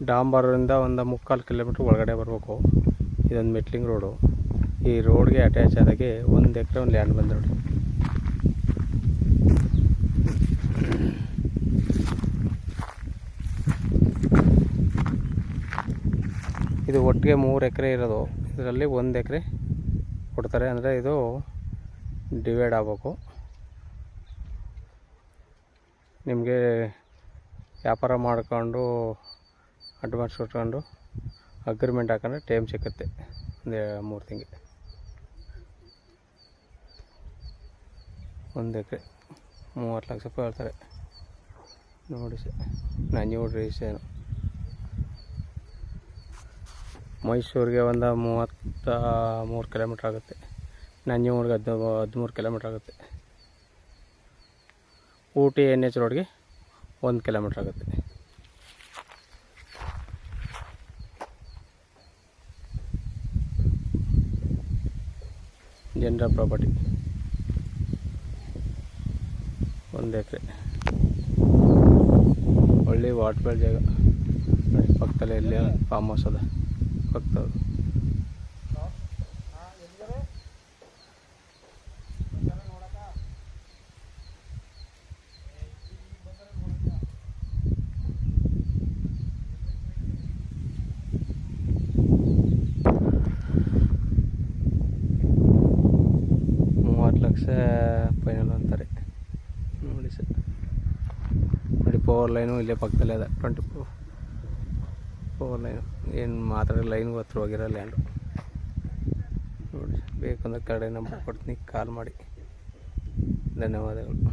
ಡಾಂಬರಿಂದ ಒಂದು 3/4 ಕಿಲೋಮೀಟ್ರ್ ಒಳಗಡೆ ಬರಬೇಕು. ಇದೊಂದು ಮೆಟ್ಲಿಂಗ್ ರೋಡು. ಈ ರೋಡ್ಗೆ ಅಟ್ಯಾಚ್ ಆದಾಗೆ 1 ಎಕರೆ ಒಂದು ಲ್ಯಾಂಡ್ ಬಂದು ನೋಡಿ. ಇದು ಒಟ್ಟಿಗೆ 3 ಎಕರೆ ಇರೋದು. ಇದರಲ್ಲಿ 1 ಎಕರೆ ಕೊಡ್ತಾರೆ. ಅಂದರೆ ಇದು ಡಿವೈಡ್ ಆಗಬೇಕು. ನಿಮಗೆ ವ್ಯಾಪಾರ ಮಾಡ್ಕೊಂಡು ಅಡ್ವಾನ್ಸ್ ಕೊಟ್ಕೊಂಡು ಅಗ್ರಿಮೆಂಟ್ ಹಾಕೊಂಡ್ರೆ ಟೈಮ್ ಸಿಕ್ಕುತ್ತೆ. ಒಂದು 3 ತಿಂಗಳು. 1 ಎಕರೆ 30 ಲಕ್ಷ ರೂಪಾಯಿ ಹೇಳ್ತಾರೆ ನೋಡಿ ಸರ್. ನಂಜನಗೂಡು ರಿಜಿಸ್ಟ್ರೇಷನು. ಮೈಸೂರಿಗೆ ಒಂದು 33 ಕಿಲೋಮೀಟ್ರ್ ಆಗುತ್ತೆ. ನಂಜನಗೂಡಿಗೆ 13 ಕಿಲೋಮೀಟ್ರ್ ಆಗುತ್ತೆ. ಊಟಿ NH ರೋಡ್ಗೆ 1 ಕಿಲೋಮೀಟ್ರ್ ಆಗುತ್ತೆ. ಜನರಲ್ ಪ್ರಾಪರ್ಟಿ 1 ಎಕರೆ. ಒಳ್ಳೆ ವಾಟ್ಬೇಲ್ ಜಾಗ. ಪಕ್ಕದಲ್ಲೇ ಇಲ್ಲಿ ಫಾರ್ಮ್ ಹೌಸ್ ಅದ ಪಕ್ಕದ. ಲಕ್ಷ ಫೈನಲ್ ಅಂತಾರೆ ನೋಡಿ ಸರ್. ನೋಡಿ ಪವರ್ ಲೈನು ಇಲ್ಲೇ ಪಕ್ಕದಲ್ಲೇ ಅದ. 24 ಪವರ್ ಲೈನು. ಏನು ಮಾತಾಡೋ ಲೈನ್ಗೂ ಹತ್ರ ಹೋಗಿರೋ ಲ್ಯಾಂಡು ನೋಡಿ. ಬೇಕಂದ್ರೆ ಕಡೆ ನಂಬರ್ ಕೊಡ್ತೀನಿ, ಕಾಲ್ ಮಾಡಿ. ಧನ್ಯವಾದಗಳು.